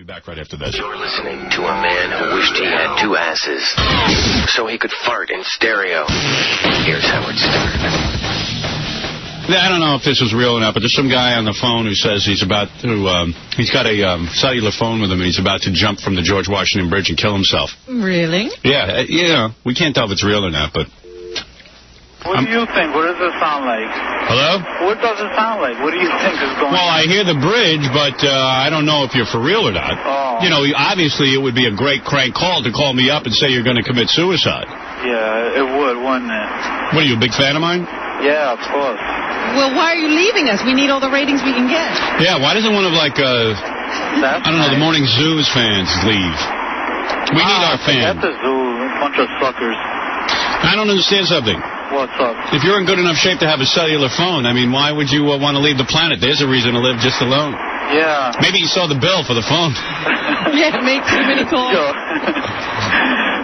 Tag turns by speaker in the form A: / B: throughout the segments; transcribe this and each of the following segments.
A: be back right after this.
B: You're listening to a man who wished he had two asses so he could fart in stereo. Here's Howard Stern.
A: I don't know if this was real or not, but there's some guy on the phone who says he's about to, he's got a cellular phone with him, and he's about to jump from the George Washington Bridge and kill himself.
C: Really?
A: Yeah, we can't tell if it's real or not, but...
D: What do you think? What does it sound like?
A: Hello?
D: What does it sound like? What do you think is going on?
A: Well, I hear the bridge, but I don't know if you're for real or not.
D: Oh.
A: You know, obviously it would be a great crank call to call me up and say you're going to commit suicide.
D: Yeah, it would, wouldn't it?
A: What, are you a big fan of mine?
D: Yeah, of course.
C: Well, why are you leaving us? We need all the ratings we can get.
A: Yeah, why doesn't one of, like, I don't know, the Morning Zoo's fans leave? We need our fans.
D: That's a zoo, a bunch of suckers.
A: I don't understand something.
D: What's up?
A: If you're in good enough shape to have a cellular phone, I mean, why would you want to leave the planet? There's a reason to live just alone.
D: Yeah.
A: Maybe you saw the bill for the phone.
C: Yeah, make too many calls.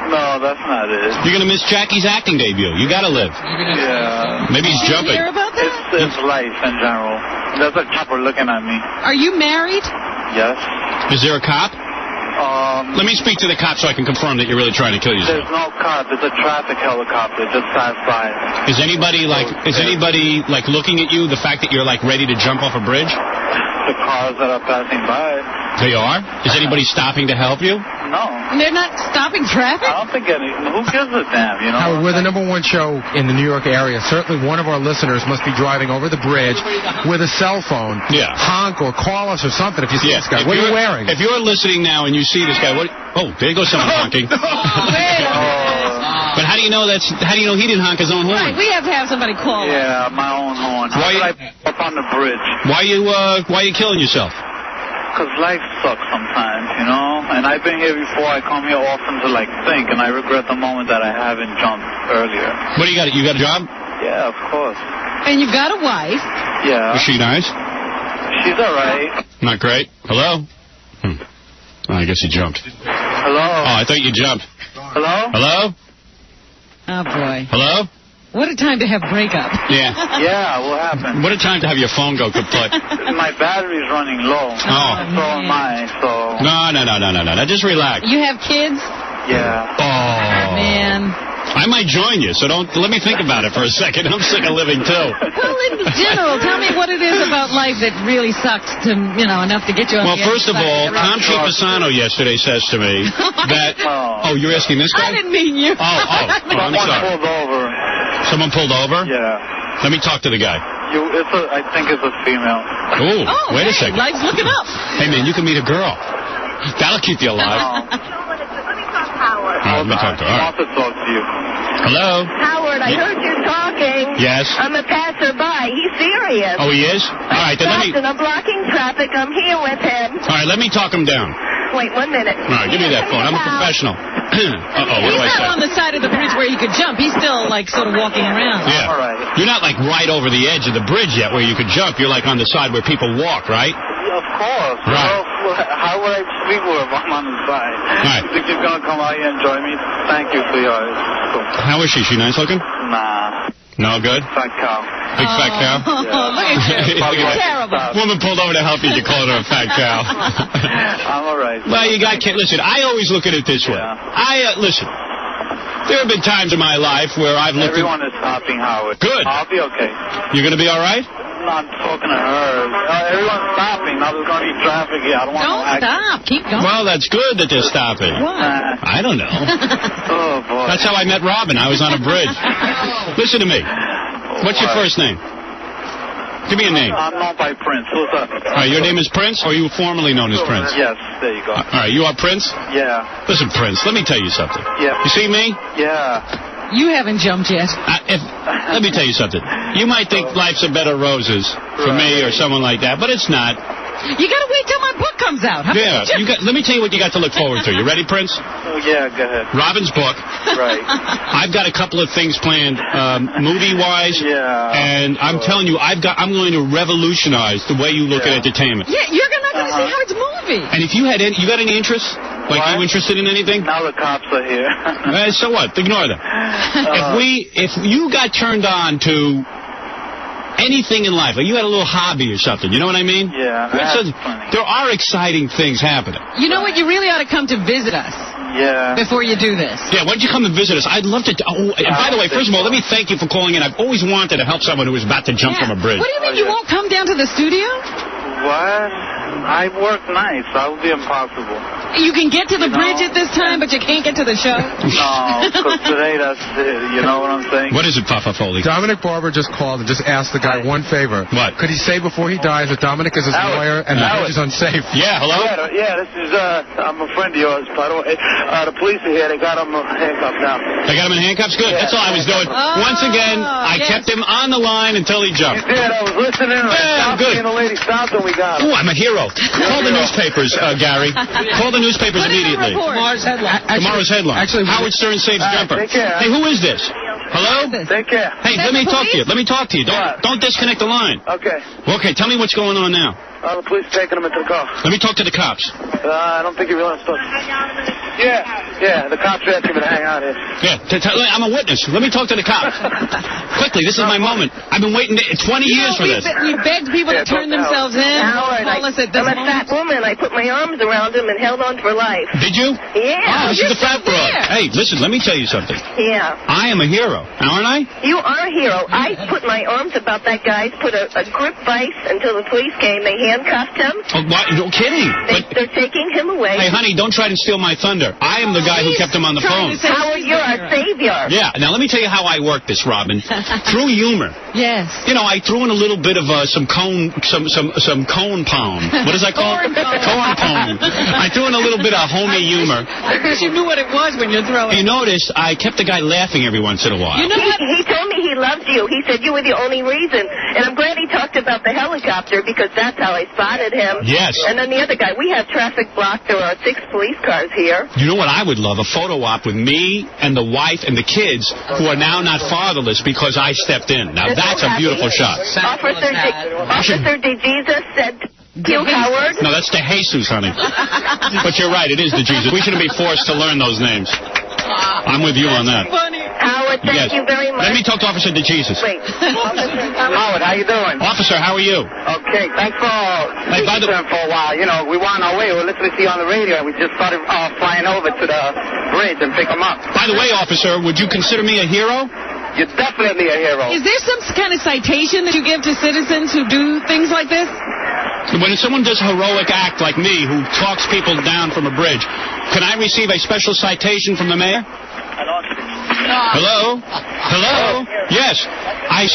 D: No, that's not it.
A: You're going to miss Jackie's acting debut. You got to live.
D: Yeah.
A: Maybe he's jumping.
C: Did you hear about that?
D: It's life in general. There's a copper looking at me.
C: Are you married?
D: Yes.
A: Is there a cop? Let me speak to the cop so I can confirm that you're really trying to kill yourself.
D: There's no cop. It's a traffic helicopter just passed by.
A: Is anybody looking at you, the fact that you're like ready to jump off a bridge?
D: The cars that are passing by.
A: They are? Is anybody stopping to help you?
D: No.
C: They're not stopping traffic?
D: I don't think any. Who gives a damn, you know?
E: Howard, we're the #1 show in the New York area. Certainly one of our listeners must be driving over the bridge with a cell phone.
A: Yeah.
E: Honk or call us or something if you see this guy. What are you wearing?
A: If you're listening now and you see this guy, what? Oh, there goes someone honking. But how do you know he didn't honk his own horn?
C: Right, we have to have somebody call us.
D: Yeah, my own horn. How did I up on the bridge?
A: Why are you killing yourself?
D: Because life sucks sometimes, you know? And I've been here before. I come here often to, think, and I regret the moment that I haven't jumped earlier.
A: What do you got? You got a job?
D: Yeah, of course.
C: And you've got a wife.
D: Yeah.
A: Is she nice?
D: She's all right.
A: Not great. Hello? I guess he jumped.
D: Hello?
A: Oh, I thought you jumped.
D: Hello?
A: Hello?
C: Oh, boy.
A: Hello?
C: What a time to have breakup.
A: Yeah.
D: Yeah, what happened?
A: What a time to have your phone go kaput.
D: My battery's running low.
A: Oh.
D: So am I, so...
A: No. Just relax.
C: You have kids?
D: Yeah.
A: Oh.
C: Man.
A: I might join you, so let me think about it for a second. I'm sick of living, too.
C: Well, in general, tell me what it is about life that really sucks to, enough to get you on the
A: first of all, Tom Chiapasano yesterday says to me that... Oh, you're asking this guy?
C: I didn't mean you.
A: I'm sorry.
D: Pulled over.
A: Someone pulled over?
D: Yeah.
A: Let me talk to the guy.
D: I think it's a female.
A: Oh, wait a second.
C: Life's looking up.
A: Hey, man, you can meet a girl. That'll keep you alive. Let me talk to her.
D: I want to talk to you.
A: Hello?
F: Howard, I heard you talking.
A: Yes?
F: I'm a passerby. He's serious.
A: Oh, he is? All right, then
F: and I'm blocking traffic. I'm here with him.
A: All right, let me talk him down.
F: Wait 1 minute.
A: All right, give me that phone. I'm a professional. Uh-oh, what do I say?
C: He's not on the side of the bridge where he could jump. He's still, sort of walking around.
A: Yeah.
D: All right.
A: You're not, right over the edge of the bridge yet where you could jump. You're, on the side where people walk, right?
D: Of course.
A: Right.
D: How would I speak with him? I'm on the side.
A: All right.
D: You think you're going to come out here and join me? Thank you for yours.
A: How is she? She nice looking?
D: Nah.
A: No good?
D: Fat cow.
A: Big fat cow?
C: Oh, look at you.
A: Look at
C: Terrible.
A: Woman pulled over to help you. You called her a fat cow.
D: I'm all right.
A: Well, you got kids. Listen, I always look at it this way. Listen. There have been times in my life where I've looked
D: Everyone is stopping, Howard.
A: Good.
D: I'll be okay.
A: You're going to be all right?
D: I'm not talking to her. Everyone's stopping. Now there's going to be traffic here. I don't want
C: Don't stop. Keep going.
A: Well, that's good that they're stopping.
C: Why?
A: I don't know.
D: Oh, boy.
A: That's how I met Robin. I was on a bridge. Listen to me. What's your first name? Give me a name.
D: I'm known by Prince. What's up?
A: All right, your name is Prince, or are you formerly known as Prince?
D: Yes, there you go.
A: All right, you are Prince?
D: Yeah.
A: Listen, Prince, let me tell you something.
D: Yeah.
A: You see me?
D: Yeah.
C: You haven't jumped yet.
A: Let me tell you something. You might think life's a bed of roses for me or someone like that, but it's not.
C: You got to wait till my book comes out.
A: Let me tell you what you got to look forward to. You ready, Prince?
D: Oh, yeah, go ahead.
A: Robin's book.
D: Right.
A: I've got a couple of things planned, movie-wise.
D: Yeah.
A: And I'm telling you, I'm going to revolutionize the way you look at entertainment.
C: Yeah, you're not going to see Howard's movie.
A: And if you got any interest? Are you interested in anything?
D: Now the cops are here.
A: So what? Ignore them. If you got turned on to anything in life, like you had a little hobby or something, you know what I mean?
D: Yeah,
A: there are exciting things happening.
C: You know what? You really ought to come to visit us.
D: Yeah.
C: Before you do this.
A: Yeah, why don't you come and visit us? I'd love to. Oh, and by the way, first of all, let me thank you for calling in. I've always wanted to help someone who was about to jump from a bridge.
C: What do you mean you won't come down to the studio?
D: What? I work nights. That would be impossible.
C: You can get to the bridge at this time, but you can't get to the show?
D: No, because today that's it. You know what I'm saying?
A: What is it, Papa Foley?
E: Dominic Barber just called and just asked the guy one favor.
A: What?
E: Could he say before he dies that Dominic is his lawyer and the bridge is unsafe?
A: Yeah, hello?
D: Yeah, this is, I'm a friend of yours, by the way. The police are here. They got him handcuffed now.
A: They got him in handcuffs? Good.
D: Yeah.
A: That's all I was doing. Once again, I kept him on the line until he jumped.
D: You did. I was listening.
A: Good.
D: And the lady stopped and we got him.
A: Oh, I'm a hero. Call the newspapers, Gary. Call the newspapers immediately.
C: Tomorrow's headline.
A: Tomorrow's headline.
E: Actually,
A: Howard Stern saves jumper.
D: Take care.
A: Hey, who is this? Hello?
D: Take care.
A: Hey, let me talk to you. Let me talk to you. Don't disconnect the line.
D: Okay.
A: Okay, tell me what's going on now.
D: The police taking him into the car.
A: Let me talk to the cops.
D: I don't think you realize stuff. Yeah, the cops are asking me to hang out here.
A: Yeah, I'm a witness. Let me talk to the cops. Quickly, this is my moment. I've been waiting 20 years for this.
C: We begged people to turn themselves in.
F: Howard,
C: Call us at this
F: I'm a fat woman. I put my arms around him and held on for life.
A: Did you?
F: Yeah.
A: Oh, this is the fat broad. Hey, listen, let me tell you something.
F: Yeah.
A: I am a hero, aren't I?
F: You are a hero. I put my arms about that guy, put a grip vice until the police came. They handcuffed him.
A: Oh, what? No kidding.
F: They're taking him away.
A: Hey, honey, don't try to steal my thunder. I am the guy who kept him on the phone.
F: Howard, you're our savior.
A: Yeah, now let me tell you how I work this, Robin. Through humor.
C: Yes.
A: You know, I threw in a little bit of some cone palm. What is that called? Corn palm. I threw in a little bit of homey humor.
C: I wish you knew what it was when you're throwing.
A: You noticed I kept the guy laughing every once in a while.
C: You know what?
F: He told me he loved you. He said you were the only reason. And I'm glad he talked about the helicopter because that's how I spotted him.
A: Yes.
F: And then the other guy, we have traffic blocked. There are 6 police cars here.
A: You know what I would love? A photo op with me and the wife and the kids who are now not fatherless because I stepped in. Now that's a beautiful shot.
F: Officer DeJesus said you, Howard.
A: No, that's De Jesus, honey. But you're right, it is De Jesus. We shouldn't be forced to learn those names. I'm with you on that.
F: Howard, thank you very much.
A: Let me talk to Officer DeJesus.
F: Wait.
D: Howard, how you doing?
A: Officer, how are you?
D: Okay, thanks for listening for a while. You know, we were on our way. We were listening to you on the radio, and we just started flying over to the bridge and pick them up.
A: By the way, officer, would you consider me a hero?
D: You're definitely a hero.
C: Is there some kind of citation that you give to citizens who do things like this?
A: When someone does a heroic act like me, who talks people down from a bridge, can I receive a special citation from the mayor? Hello? Hello? Yes. I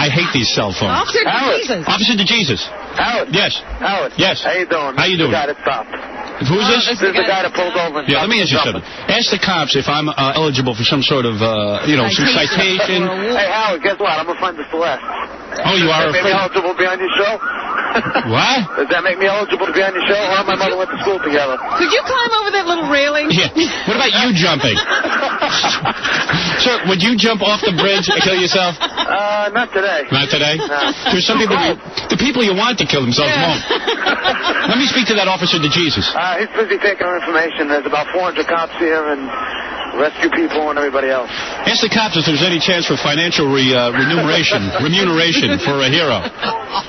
A: hate these cell phones.
C: Officer DeJesus.
A: Officer DeJesus.
D: Howard.
A: Yes.
D: Howard.
A: Yes.
D: How you doing?
A: How you doing?
D: The guy that stopped.
A: Who's this?
D: This is the guy that pulled over.
A: Yeah, let me ask you something. Ask the cops if I'm eligible for some sort of, some citation.
D: Hey, Howard, guess what? I'm a friend of Celeste.
A: Oh, you are a
D: Does that make me
A: friend?
D: eligible to be on your show?
A: What?
D: Does that make me eligible to be on your show? Her and my mother went to school together.
C: Could you climb over that little railing?
A: Yeah. What about you jumping? Sir, would you jump off the bridge and kill yourself?
D: Not today.
A: Not today?
D: No.
A: There's some people, the people you want to kill themselves won't. Let me speak to that Officer DeJesus.
D: He's busy taking our information. There's about 400 cops here and rescue people and everybody else.
A: Ask the cops if there's any chance for financial remuneration for a hero.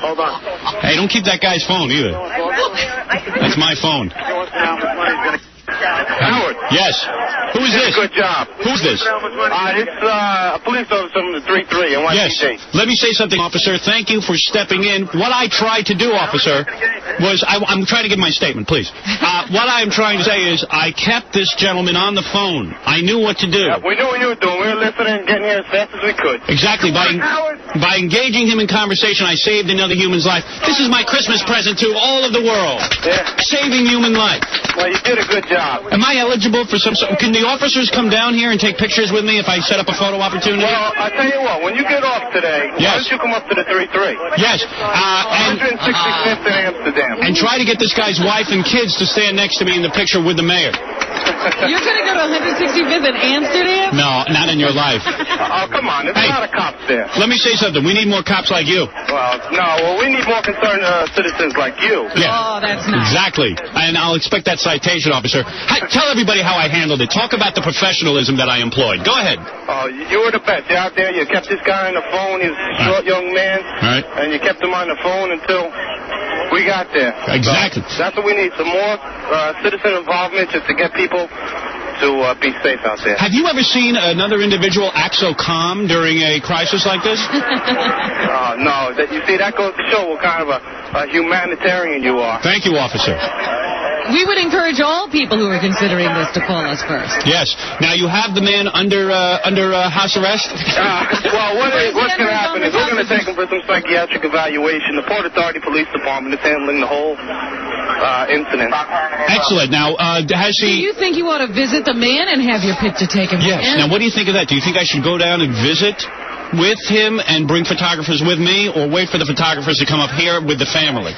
D: Hold on.
A: Hey, don't keep that guy's phone either. That's my phone.
D: Howard.
A: Yes. Who is this?
D: Good job.
A: Who's this?
D: It's a police officer from the 3-3 in
A: Yes. Let me say something, officer. Thank you for stepping in. What I tried to do, officer, was I'm trying to give my statement, please. What I'm trying to say is I kept this gentleman on the phone. I knew what to do.
D: Yeah, we knew what you were doing. We were listening and getting here as fast as we could.
A: Exactly. By engaging him in conversation, I saved another human's life. This is my Christmas present to all of the world.
D: Yeah.
A: Saving human life.
D: Well, you did a good job.
A: Am I eligible for some... Can the officers come down here and take pictures with me if I set up a photo opportunity?
D: Well, I'll tell you what. When you get off today, why don't you come up to the 3-3?
A: Yes.
D: 165th in Amsterdam.
A: And try to get this guy's wife and kids to stand next to me in the picture with the mayor.
C: You're going to go to 165th in Amsterdam?
A: No, not in your life.
G: Oh, come on. There's a lot of cops there.
A: Let me say something. We need more cops like you.
G: Well, we need more concerned citizens like you.
A: Yeah.
C: Oh, that's nice.
A: Exactly. And I'll expect that citation, officer. Tell everybody how I handled it. Talk about the professionalism that I employed. Go ahead.
G: Oh, you were the best. You're out there. You kept this guy on the phone. He was a short young man.
A: All right.
G: And you kept him on the phone until we got there.
A: Exactly.
G: So that's what we need. Some more citizen involvement just to get people to be safe out there.
A: Have you ever seen another individual act so calm during a crisis like this?
G: No. You see, that goes to show what kind of a humanitarian you are.
A: Thank you, officer.
C: We would encourage all people who are considering this to call us first.
A: Yes. Now, you have the man under house arrest?
G: Well, what's going to happen is we're going to take him for some psychiatric evaluation. The Port Authority Police Department is handling the whole incident.
A: Excellent. Now, has he...
C: Do you think you ought to visit the man and have your picture taken?
A: Yes. Now, what do you think of that? Do you think I should go down and visit with him and bring photographers with me, or wait for the photographers to come up here with the family?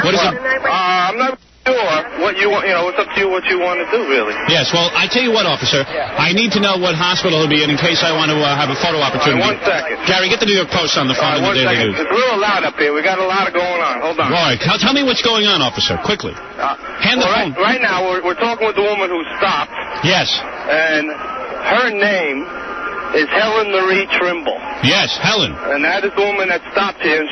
A: What is it?
G: I'm not sure what you want. It's up to you what you want to do, really.
A: Yes. Well, I tell you what, officer. I need to know what hospital he'll be in case I want to have a photo opportunity.
G: One second.
A: Gary, get the New York Post on the phone.
G: One second. It's a little loud up here. We got a lot going on. Hold on.
A: All right. Tell me what's going on, officer. Quickly. Hand the phone.
G: Right now, we're talking with the woman who stopped.
A: Yes.
G: And her name is Helen Marie Trimble.
A: Yes, Helen.
G: And that is the woman that stopped here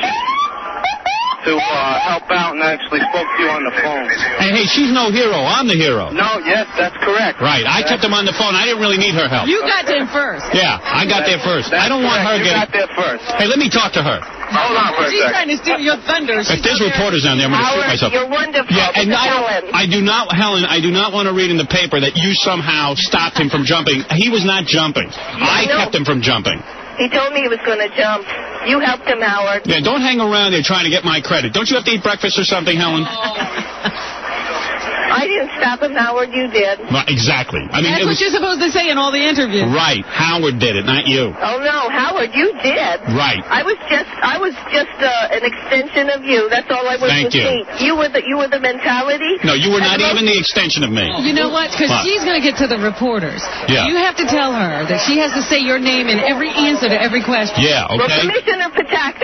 G: to help out and actually spoke to you on the phone.
A: Hey, she's no hero. I'm the hero.
G: No, yes, that's correct.
A: Right. I kept him on the phone. I didn't really need her help.
C: You got to him first.
A: Yeah, I got there first. I don't want her
G: getting...
A: You
G: got there first.
A: Hey, let me talk to her.
G: Hold on for a
C: She's
G: second.
C: trying to steal your thunder.
A: If there's reporters down there, I'm going to shoot myself.
F: You're wonderful.
A: Yeah, and
F: Helen.
A: I do not want to read in the paper that you somehow stopped him from jumping. He was not jumping. I kept him from jumping.
F: He told me he was going to jump. You helped him, Howard.
A: Yeah, don't hang around there trying to get my credit. Don't you have to eat breakfast or something, Helen?
F: I didn't stop him, Howard. You did.
A: Right, exactly. I mean,
C: That's what you're supposed to say in all the interviews.
A: Right. Howard did it, not you.
F: Oh no, Howard, you did.
A: Right.
F: I was just an extension of you. That's all I was.
A: Thank you.
F: You were the mentality.
A: No, you were not even the extension of me.
C: You know what? Because she's going to get to the reporters.
A: Yeah.
C: You have to tell her that she has to say your name in every answer to every question.
A: Yeah, okay.
F: Well,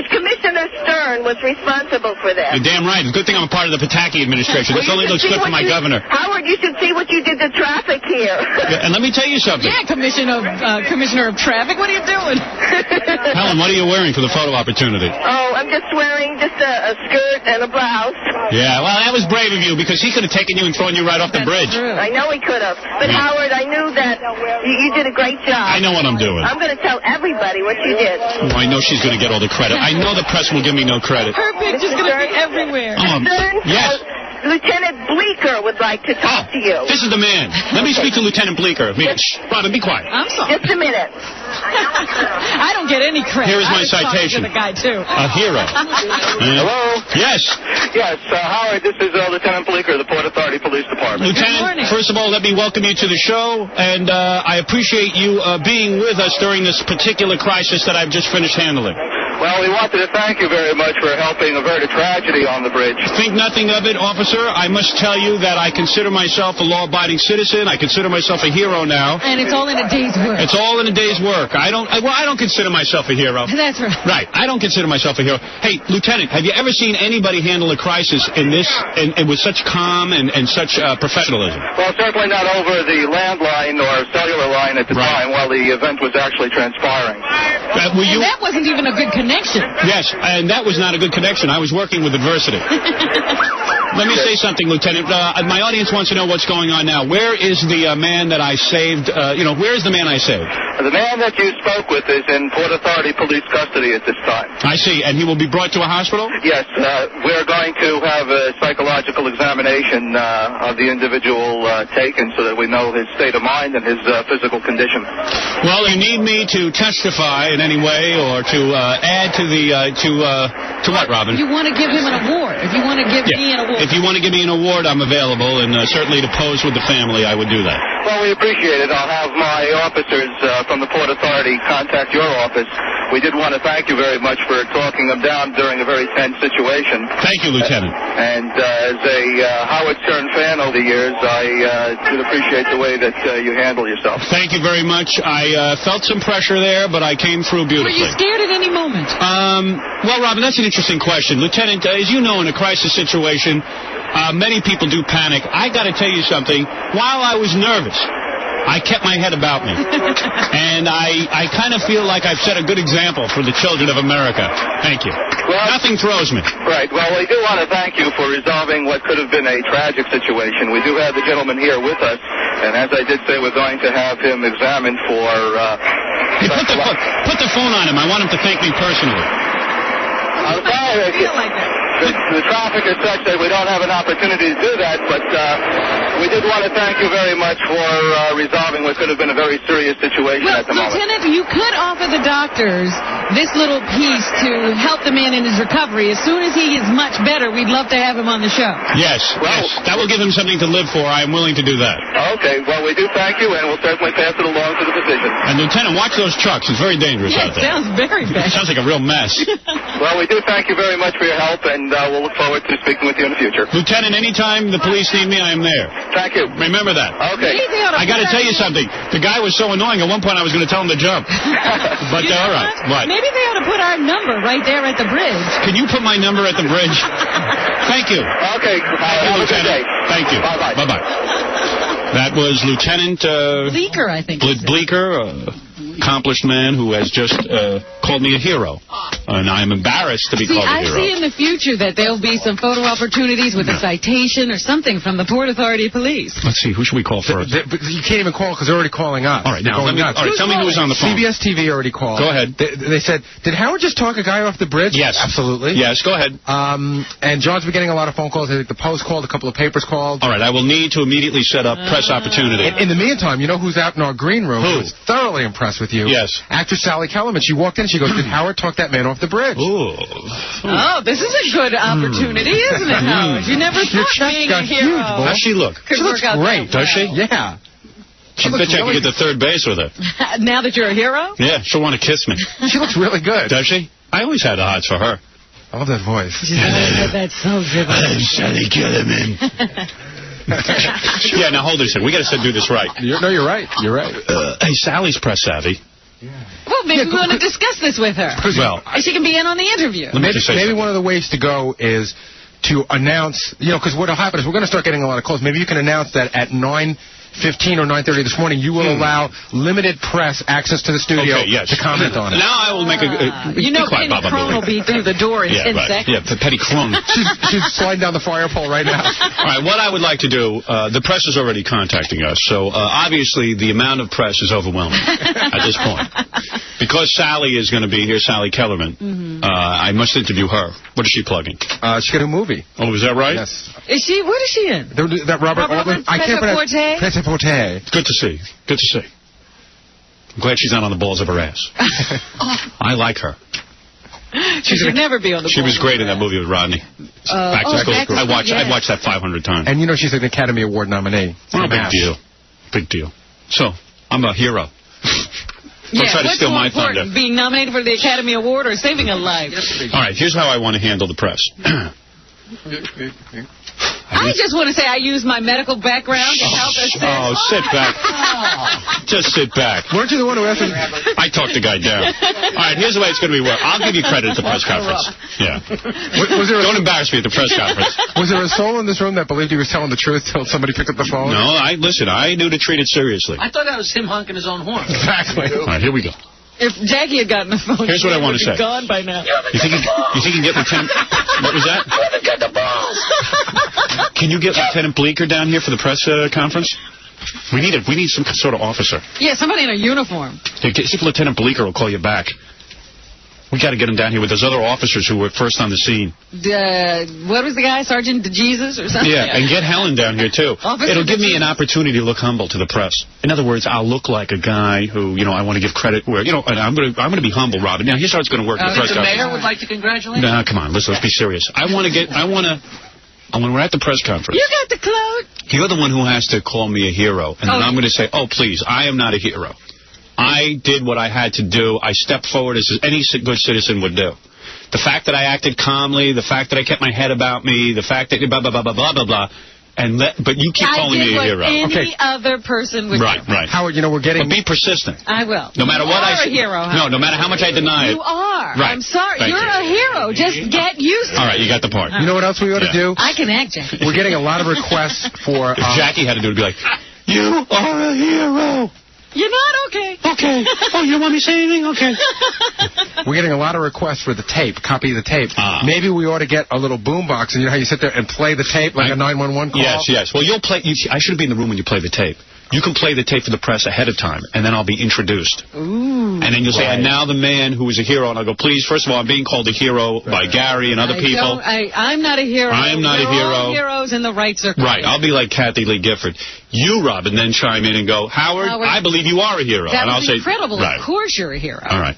F: Commissioner Stern was responsible for that.
A: You're damn right. It's a good thing I'm a part of the Pataki administration. This only looks good for my governor.
F: Howard, you should see what you did to traffic here.
A: Yeah, and let me tell you something.
C: Yeah, Commissioner of Traffic. What are you doing?
A: Helen, what are you wearing for the photo opportunity?
F: Oh, I'm just wearing a skirt and a blouse.
A: Yeah, well, that was brave of you because he could have taken you and thrown you right off the bridge.
C: True.
F: I know he could have. But, Howard, I knew that you did a great job.
A: I know what I'm doing.
F: I'm going to tell everybody what you did.
A: Oh, I know she's going to get all the credit. I know the press will give me no credit.
C: Her picture's going to be everywhere.
A: Yes.
F: Lieutenant Bleeker would like to talk to you.
A: This is the man. Let me speak to Lieutenant Bleeker. Shh, Robin, be quiet.
C: I'm sorry.
F: Just a minute.
C: I don't get any credit.
A: Here is my citation.
C: The guy too.
A: A hero.
G: Hello?
A: Yes.
G: Yes, Howard, this is Lieutenant Bleeker, the Port Authority Police Department.
A: Lieutenant, first of all, let me welcome you to the show, and I appreciate you being with us during this particular crisis that I've just finished handling.
G: Well, we wanted to thank you very much for helping avert a tragedy on the bridge.
A: Think nothing of it, officer. I must tell you that I consider myself a law-abiding citizen. I consider myself a hero now.
C: And it's all in a day's work.
A: It's all in a day's work. I don't consider myself a hero.
C: That's right.
A: Right. I don't consider myself a hero. Hey, Lieutenant, have you ever seen anybody handle a crisis in this and with such calm and such professionalism?
G: Well, certainly not over the landline or cellular line at the time while the event was actually transpiring.
C: That wasn't even a good connection.
A: Yes, and that was not a good connection. I was working with adversity. Let me say something, Lieutenant. My audience wants to know what's going on now. Where is the man that I saved? Where is the man I saved?
G: The man that you spoke with is in Port Authority police custody at this time.
A: I see. And he will be brought to a hospital?
G: Yes. We're going to have a psychological examination of the individual taken so that we know his state of mind and his physical condition.
A: Well, you need me to testify in any way or to add to the to what, Robin?
C: You want to give him an award. If you want to give me an award.
A: If you want to give me an award, I'm available, and certainly to pose with the family, I would do that.
G: Well, we appreciate it. I'll have my officers from the Port Authority contact your office. We did want to thank you very much for talking them down during a very tense situation.
A: Thank you, Lieutenant.
G: And as a Howard Stern fan, fan over the years. I did appreciate the way that you handle yourself.
A: Thank you very much. I felt some pressure there, but I came through beautifully.
C: Were you scared at any moment?
A: Well, Robin, that's an interesting question. Lieutenant, as you know, in a crisis situation, many people do panic. I got to tell you something. While I was nervous, I kept my head about me. And I kind of feel like I've set a good example for the children of America. Thank you.
G: Well,
A: nothing throws me.
G: Right. Well, we do want to thank you for resolving what could have been a tragic situation. We do have the gentleman here with us, and as I did say, we're going to have him examined for...
A: Hey, put the phone on him. I want him to thank me personally.
G: I'm sorry.
C: I feel like that.
G: The traffic is such that we don't have an opportunity to do that, but we did want to thank you very much for resolving what could have been a very serious situation at the moment.
C: Lieutenant, you could offer the doctors this little piece to help the man in his recovery. As soon as he is much better, we'd love to have him on the show.
A: Yes, yes. That will give him something to live for. I am willing to do that.
G: Okay, well, we do thank you, and we'll certainly pass it along to the physician.
A: And, Lieutenant, watch those trucks. It's very dangerous out there.
C: It sounds very bad.
A: It sounds like a real mess.
G: Well, we do thank you very much for your help, and we'll look forward to speaking with you in the future.
A: Lieutenant, anytime the police need me, I am there.
G: Thank you.
A: Remember that.
G: Okay.
A: I got to tell you something. The guy was so annoying. At one point, I was going to tell him to jump. But
C: You know
A: all right. What?
C: Maybe they ought to put our number right there at the bridge.
A: Can you put my number at the bridge? Thank you.
G: Okay. Have a good day.
A: Thank you.
G: Bye-bye.
A: Bye-bye. That was Lieutenant...
C: Bleeker, I think.
A: Bleeker, accomplished man who has just called me a hero. And I'm embarrassed to be called a hero.
C: I see in the future that there'll be some photo opportunities with a citation or something from the Port Authority Police.
A: Let's see, who should we call first?
E: You can't even call because they're already calling us.
A: All right, now, tell me who was on the phone.
E: CBS TV already called.
A: Go ahead.
E: They said, did Howard just talk a guy off the bridge?
A: Yes.
E: Absolutely.
A: Yes, go ahead.
E: And John's been getting a lot of phone calls. I think the Post called, a couple of papers called.
A: All right, I will need to immediately set up press opportunity.
E: In the meantime, you know who's out in our green room?
A: Who?
E: Who's thoroughly impressed with you?
A: Yes.
E: Actress Sally Kellerman. She walked in and she goes, did Howard talk that man off the bridge?
A: Ooh.
C: Oh, this is a good opportunity, isn't it, Howard? You never thought being a hero.
A: How's she look?
C: Could
E: She looks
C: work out
E: great.
C: that way.
A: Does she?
E: Yeah.
A: I bet you I can get to third base with her.
C: Now that you're a hero?
A: Yeah, she'll want to kiss me.
E: She looks really good.
A: Does she? I always had the hots for her.
E: I love that voice.
C: That's so good.
A: I'm Sally Kellerman. Yeah, now hold it a second. We got to do this right.
E: You're right. You're right.
A: Hey, Sally's press savvy.
C: Well, maybe we want to discuss this with her.
A: Well,
C: She can be in on the interview.
E: Maybe one of the ways to go is to announce, because what will happen is we're going to start getting a lot of calls. Maybe you can announce that at 9:15 or 9:30 this morning, you will allow limited press access to the studio to comment on it.
A: Now I will make
C: Penny Crone will be through the door in 10 seconds.
A: Yeah, Penny Crone.
E: She's sliding down the fire pole right now.
A: All right, what I would like to do, the press is already contacting us, so obviously the amount of press is overwhelming at this point. Because Sally is going to be here, Sally Kellerman, I must interview her. What is she plugging?
E: She got a movie.
A: Oh, is that right?
E: Yes.
C: Is she? What is she in?
E: That Robert Altman. I can't pronounce. Porte.
A: Good to see. Good to see. I'm glad she's not on the balls of her ass. I like her.
C: She should never be on the balls.
A: She was great in that movie with Rodney. Back to School. I watched that 500 times.
E: And she's an Academy Award nominee.
A: Well, big deal. Big deal. So, I'm a hero. Don't try to steal my thunder.
C: Being nominated for the Academy Award or saving a life?
A: All right, here's how I want to handle the press.
C: I just want to say I use my medical background to help us.
A: Sit back. Just sit back.
E: Weren't you the one who asked him?
A: I talked the guy down. All right, here's the way it's going to be. I'll give you credit at the press conference. Yeah. Don't embarrass me at the press conference.
E: Was there a soul in this room that believed he was telling the truth till somebody picked up the phone?
A: No, I knew to treat it seriously.
H: I thought that was him honking his own horn.
E: Exactly.
A: All right, here we go.
C: If Jackie had gotten the phone,
A: here's what I want to say.
C: Gone by now.
A: You think you can get Lieutenant? What was that?
H: I haven't got the balls.
A: Can you get Lieutenant Bleeker down here for the press conference? We need some sort of officer.
C: Yeah, somebody in a uniform.
A: See if Lieutenant Bleeker will call you back. We got to get him down here with those other officers who were first on the scene.
C: What was the guy, Sergeant DeJesus or something?
A: Yeah, and get Helen down here too. It'll give me an opportunity to look humble to the press. In other words, I'll look like a guy who, I want to give credit where, and I'm going to be humble, Robin. Now, here's how it's going to work in the press conference.
H: The mayor would like to congratulate you?
A: Nah, come on, let's be serious. When we're at the press conference.
C: You got the clout.
A: You're the one who has to call me a hero, and then I'm going to say, oh, please, I am not a hero. I did what I had to do. I stepped forward as any good citizen would do. The fact that I acted calmly, the fact that I kept my head about me, the fact that blah, blah, blah, blah, blah, blah, blah, But you keep calling me a hero.
C: Any other person would do.
A: Right.
E: Howard, we're getting...
A: But be persistent.
C: I will.
A: No matter what I say.
C: You are a hero, Howard.
A: No, no matter how much I deny it.
C: You are.
A: Right.
C: I'm sorry.
A: Thank
C: You're
A: you.
C: a hero. Just get used to it.
A: All right, you got the part.
E: You know what else we ought to do?
C: I can act, Jackie.
E: We're getting a lot of requests for...
A: If Jackie had to do it, it'd be like, you are a hero.
C: You're not okay.
A: Okay. Oh, you don't want me to say anything? Okay.
E: We're getting a lot of requests for the tape, copy of the tape. Maybe we ought to get a little boombox, and you know how you sit there and play the tape like a 911 call?
A: Yes. Well, you'll play... I should be in the room when you play the tape. You can play the tape for the press ahead of time, and then I'll be introduced.
C: Ooh.
A: And then you'll say, and now the man who is a hero. And I'll go, please, first of all, I'm being called a hero by Gary and other people.
C: I'm not a hero.
A: I'm not a hero.
C: All heroes in the right circle.
A: Right. I'll be like Kathy Lee Gifford. You, Robin, then chime in and go, Howard, I believe you are a hero.
C: That
A: and I'll
C: was
A: say,
C: incredible.
A: Right.
C: Of course you're a hero.
A: All right.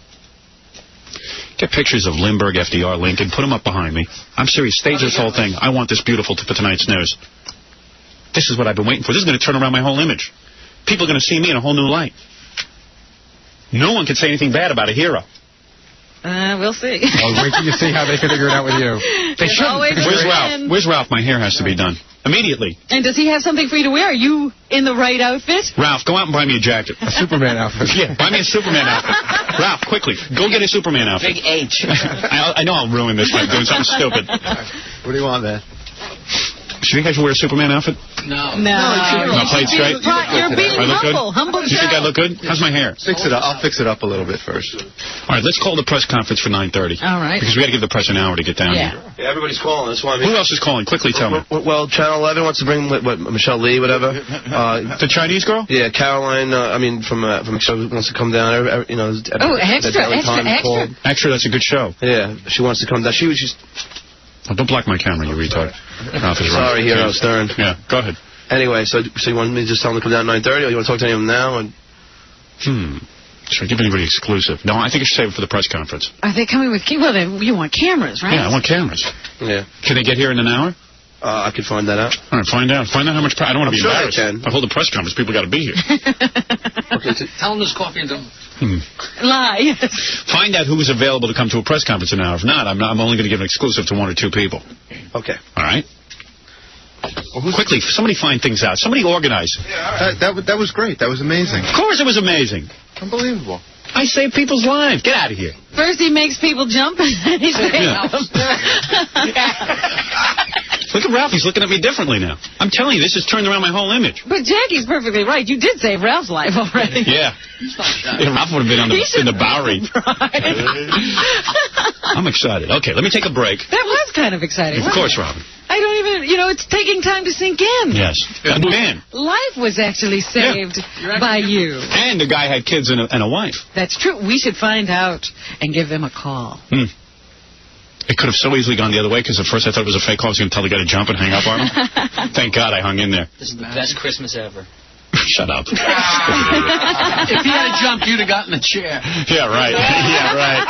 A: Get pictures of Lindbergh, FDR, Lincoln. Put them up behind me. I'm serious. Stage this whole thing. I want this beautiful for tonight's news. This is what I've been waiting for. This is going to turn around my whole image. People are going to see me in a whole new light. No one can say anything bad about a hero.
C: We'll see.
E: Wait till you see how they can figure it out with you. They shouldn't.
A: Where's Ralph? Where's Ralph? My hair has to be done. Immediately.
C: And does he have something for you to wear? Are you in the right outfit?
A: Ralph, go out and buy me a jacket.
E: A Superman outfit.
A: Yeah, buy me a Superman outfit. Ralph, quickly, go get a Superman outfit.
H: Big H.
A: I know I'll ruin this by doing something stupid.
I: What do you want, man?
A: Do you think I should wear a Superman outfit?
H: No.
A: No, play it straight?
C: You're being humble.
A: Do you think I look good? How's my hair?
I: Fix it up. I'll fix it up a little bit first.
A: All right, let's call the press conference for 9:30.
C: All right.
A: Because we got to give the press an hour to get down here.
G: Yeah, everybody's calling. That's why.
A: Who else is calling? Quickly tell me.
G: Well, Channel 11 wants to bring Michelle Lee, whatever.
A: The Chinese girl?
G: Yeah, Caroline. from wants to come down.
C: Extra.
A: Extra, that's a good show.
G: Yeah, she wants to come down. She's.
A: Oh, don't block my camera, you retard.
G: Sorry, Hero Stern.
A: Yeah, go ahead.
G: Anyway, so you want me to just tell them to come down at 9:30, or you want to talk to any of them now?
A: Should I give anybody exclusive? No, I think I should save it for the press conference.
C: Are they coming with... Well, you want cameras, right?
A: Yeah, I want cameras.
G: Yeah.
A: Can they get here in an hour?
G: I could find that out.
A: All right, find out. Find out how much... I don't want to be embarrassed.
G: Can.
A: I hold the press conference. People got to be here.
H: Tell them there's coffee and donuts.
C: Lie.
A: Find out who's available to come to a press conference in an hour. If not, I'm only going to give an exclusive to one or two people.
G: Okay.
A: All right? Quickly, somebody find things out. Somebody organize.
I: That was great. That was amazing.
A: Of course it was amazing.
I: Unbelievable.
A: I saved people's lives. Get out of here.
C: First he makes people jump, and then he saves them.
A: Look at Ralph. He's looking at me differently now. I'm telling you, this has turned around my whole image.
C: But Jackie's perfectly right. You did save Ralph's life already.
A: Yeah. Ralph would have been in the Bowery. I'm excited. Okay, let me take a break.
C: That was kind of exciting.
A: Of course, Robin.
C: I don't even, it's taking time to sink in.
A: Yes. Man.
C: Life was actually saved by you.
A: And the guy had kids and a wife.
C: That's true. We should find out and give them a call.
A: It could have so easily gone the other way, because at first I thought it was a fake call. I was going to tell the guy to jump and hang up on him. Thank God I hung in there.
H: This is the best Christmas ever.
A: Shut up.
H: If he had jumped, you'd have gotten a chair.
A: Yeah, right. Yeah, right.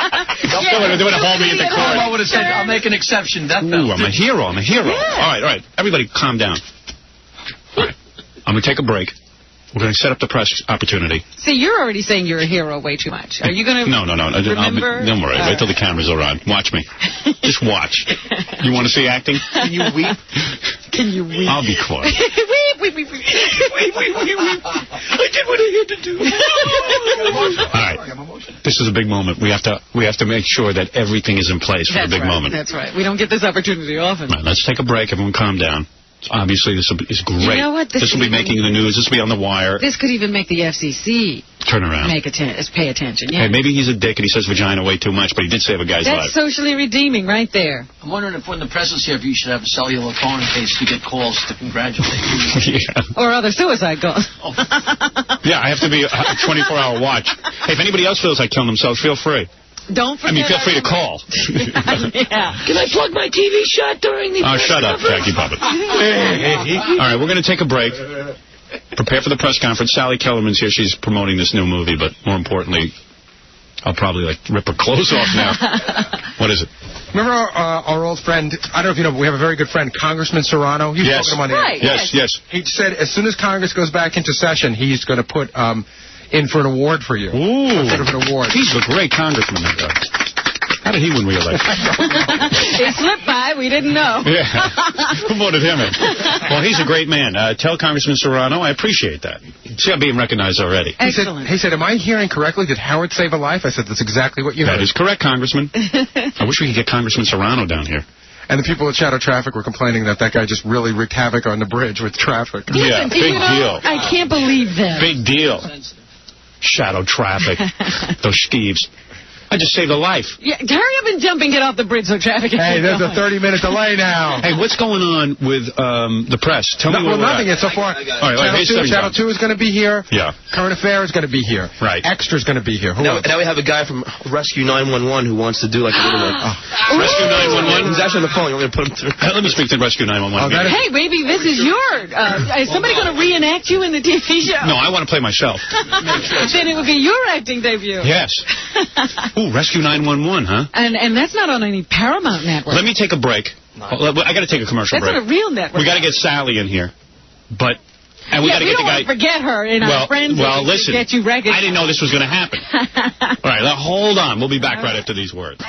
A: They would have hauled me into court.
H: I would have said, I'll make an exception.
A: Ooh, I'm a hero. I'm a hero.
C: Yeah.
A: All right. Everybody calm down. All right. I'm going to take a break. We're going to set up the press opportunity.
C: See, you're already saying you're a hero way too much. Are you going to
A: No.
C: remember?
A: Don't worry. Wait till the cameras are on. Watch me. Just watch. You want to see acting?
C: Can you weep? Can you weep?
A: I'll be quiet.
C: Weep. I did what I had to do.
A: All right. This is a big moment. We have to make sure that everything is in place for a big moment.
C: That's right. We don't get this opportunity often.
A: All right, let's take a break. Everyone calm down. Obviously, this is great.
C: You know what?
A: This will be making the news. This will be on the wire.
C: This could even make the FCC
A: turn around.
C: Pay attention. Yeah.
A: Hey, maybe he's a dick and he says vagina way too much, but he did save a guy's life.
C: That's socially redeeming right there.
H: I'm wondering if when the press is here, if you should have a cellular phone in case you get calls to congratulate you.
A: Yeah.
C: Or other suicide calls.
A: Yeah, I have to be a 24-hour watch. Hey, if anybody else feels like killing themselves, feel free.
C: Don't forget.
A: I mean, feel free to call.
C: Yeah.
H: Can I plug my TV shot during the press
A: shut up,
H: conference?
A: Jackie Puppet. All right, we're going to take a break. Prepare for the press conference. Sally Kellerman's here. She's promoting this new movie, but more importantly, I'll probably rip her clothes off now. What is it?
E: Remember our old friend, I don't know if you know, but we have a very good friend, Congressman Serrano. He's
A: yes.
E: on the
C: right,
A: yes.
E: He said as soon as Congress goes back into session, he's going to put in for an award for you.
A: Ooh.
E: An award.
A: He's a great congressman, that guy. How did he win re-election?
C: It slipped by. We didn't know.
A: Yeah. Who voted him in? Well, he's a great man. Tell Congressman Serrano I appreciate that. See, I'm being recognized already.
C: Excellent.
E: He said, am I hearing correctly? Did Howard save a life? I said, that's exactly what you heard.
A: That is correct, Congressman. I wish we could get Congressman Serrano down here.
E: And the people at Shadow Traffic were complaining that guy just really wreaked havoc on the bridge with traffic.
A: Yeah, big deal.
C: I can't believe that.
A: Big deal. Shadow Traffic. Those skeeves. I just saved a life.
C: Yeah, hurry up and jump and get off the bridge so traffic can
E: Hey, there's
C: going.
E: a 30-minute delay now.
A: Hey, what's going on with the press? Tell me where we're
E: nothing
A: at.
E: yet so far.
A: All right,
E: Channel 2 is going to be here.
A: Yeah.
E: Current Affair is going to be here.
A: Right.
E: Extra's going to be here.
J: Now we have a guy from Rescue 911 who wants to do like a little
A: Rescue 911?
J: He's actually on the phone. You want me to put him through?
A: Let me speak to Rescue 911.
C: Hey, maybe this is your... is somebody going to reenact you in the TV show?
A: No, I want to play myself.
C: Then it would be your acting debut.
A: Yes. Ooh, Rescue 911, huh?
C: And that's not on any Paramount network.
A: Let me take a break. I got to take a commercial break.
C: That's on a real network.
A: We got to get Sally in here. And we got to get the guy.
C: We don't want to forget her in our friends.
A: Well, listen.
C: Get you recognized.
A: I didn't know this was going to happen. All right, hold on. We'll be back right after these words.